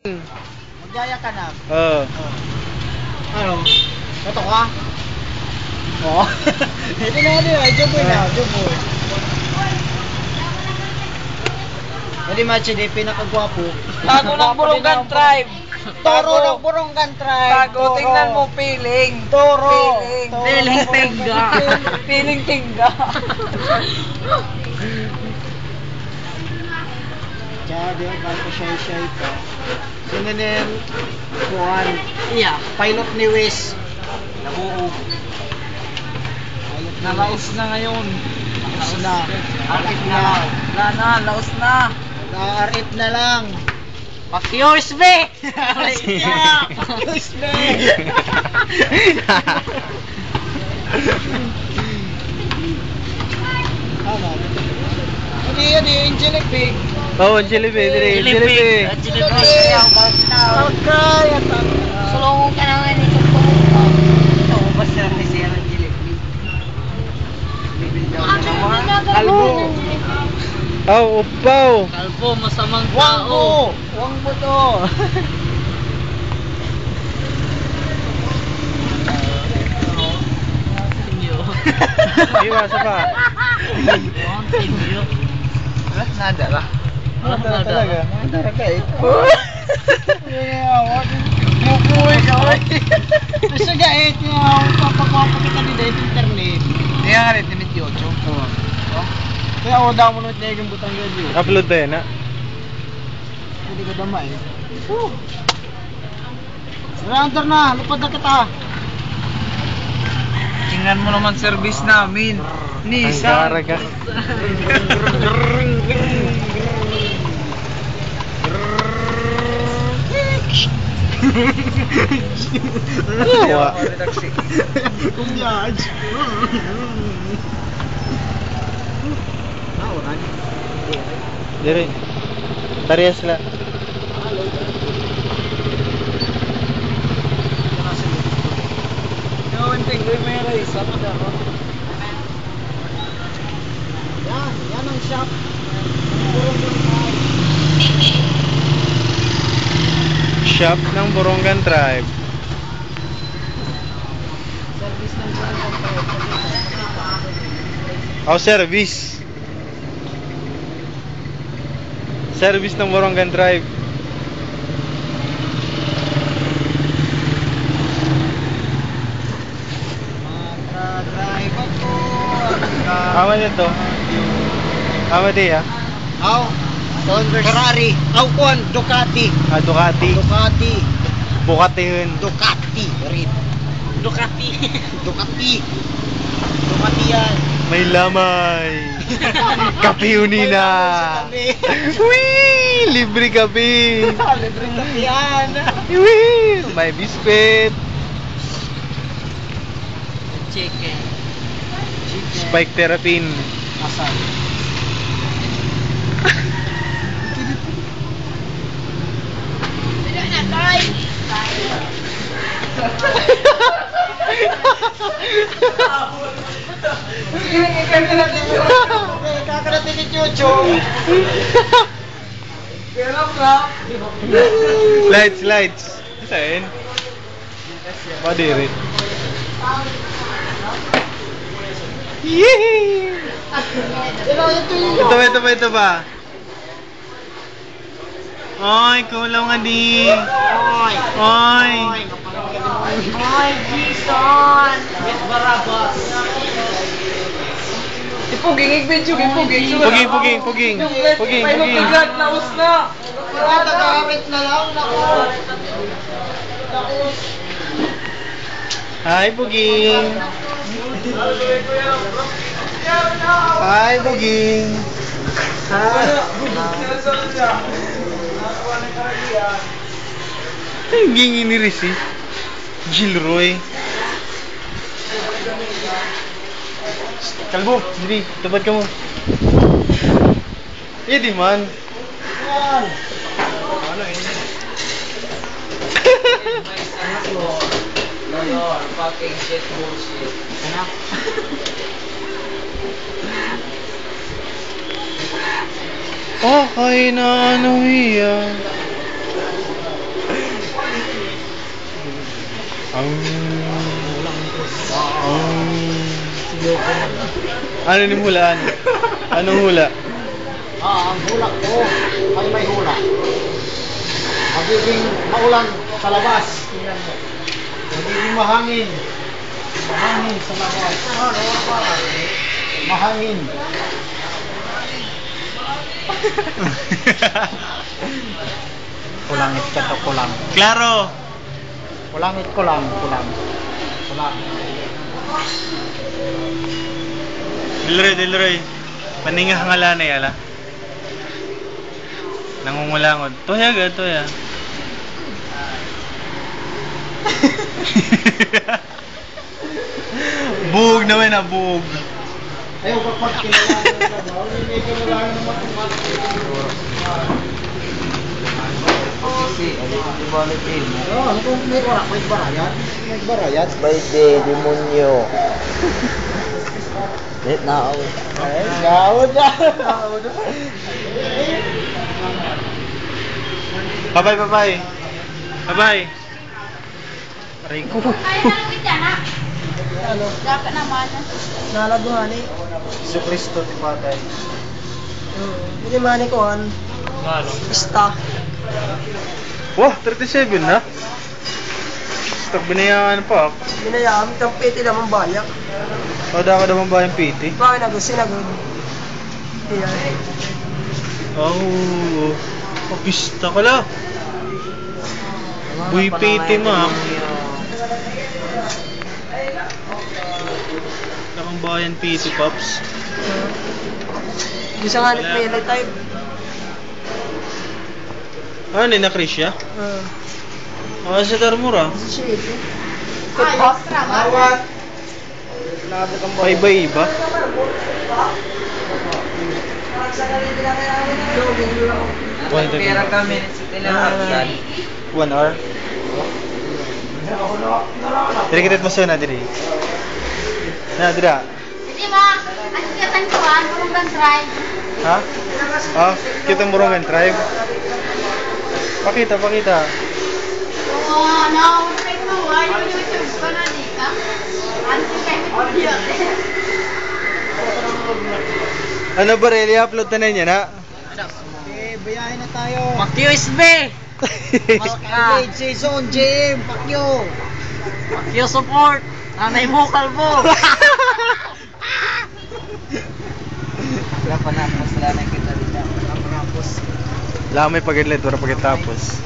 Magyaya ka na. Ano? Ito ka? Oo. Hindi na yun. Juboy na. Juboy. Hindi match, pinakagwapo. Bago ng Burungan Tribe. Toro ng Burungan Tribe. Bago, tingnan mo, feeling. Toro. Feeling tingga. Feeling tingga. Jadi, bago shy pa. Sino na yung Juan? Iya. Pilot ni Wes. Nabuo. Nalaos na ngayon. Laos na. Arit na. Wala na, laos na. Naarit na lang. Pakyos, be! Pakyos, be! Ano? Ano yun eh? Angelic Pig. Oh, Angelique, Angelique. Okay, Sulungan ka na nga ni Chukong. Oo, basta ni Sir Angelic Pig. Kalbo. Oh, upaw. Kalbo, masamang Wangbo! Wangbo to! Iwas pa. Nada lah. Nada talaga. Nada ka ito. Mukuwi ka ba? Basta gait niya, papagwapo kita ni dahil internet. Kaya nga rin, tinit 8. Oo. Kaya ako daw mo nung tinigil yung butang yun. Upload ba yan, ha? Hindi ka damay. Surrender na, lupad na kita. Tingnan mo naman service namin. Nissan. Ang ka. Yawa. Kumyaj. Nauran. Dire. Tarias la. Yan ang shop. Shop ng Burungan Tribe. Service ng Oh, service. Service ng Burungan Tribe. Drive ako. Ama nito. Ama di, ha? Aw, Ferrari. Aw, kuan, Ducati. Ah, Ducati. Ducati. Bukatihun. Ducati. Rin. Ducati. Ducati. Ducati yan. May lamay. Kape unina. Wee! Libre kape. Libre kape yan. Wee! May biscuit. Chicken. Spike therapy. Asan? Kakarating ni Chucho. Lights. Saan? Madiri. Yee! Ito ba? Oy, kulang nga di. Oy. Oy. Oy, Jason. Miss Barabas. Ipuging, i-video, ipuging. Puging. Pagod, naus na. Nagkakamit na lang. Naku. Hi, Puging. Hi, Puging. Hi. Ang gingi ni Riz, eh. Gilroy. Kalbo, diri, tubad ka mo. Di man. Ano eh? No, fucking shit bullshit. Okay na ano iya. Ang... Ano ni hulaan? Anong hula? Ang hula ko ay may hula. Magiging maulan sa labas. Tingnan mo. Magiging mahangin. Mahangin sa labas. Mahangin. Kulangit ka to, kulang. Klaro! Kulangit ko lang, kulang. Kulang. Dilroy. Paningah nga na yala. Nangungulangod. Toya ga, toya. Buog naman na, buog. Ayaw kapag kinalaman na ba? Hindi kinalaman na matematik. Ano kung may barayat? May barayat? By the demonyo. Let na ako. Ay, gawad na. Bye-bye. Bye-bye. Rico. Kaya na lang dyan, ha? Ano? Dapat naman. Nalaguhan eh. Si Kristo ti patay. Hindi mani ko an. Ano? Pista. Wah, 37 na. Stag binayaan pa. Binayaan itong piti naman bayak. Kada ka naman ba yung PT? Bakit sinagod? Iyan. Oh, pista ka lang. Buy PT, ma'am. Nakang bayan PT, Pops. Gusto nga nit may type. Ano na Krisya? Sa Tarmura. Shit. Ayos, trabaho. Paiba-iba. Pera kami sa tinahapyan. 1 hour. Diri kita masana diri. Na dira. Hindi ma, ang sikatan ko ha, kurang drive. Ha? Kita murungan tribe. Pakita. Oo, na-outright mo ha, yung YouTube ko na di ka. Ano ba rin? I-upload na niya na? Bayahin na tayo. Pak-USB! Malka. Season, Jim. Pakyo. Pakyo support! Nanay mo, kalbo! Wala pa na, mas wala na kita rin. Tapos. Wala may pag-edlet, wala pagkatapos.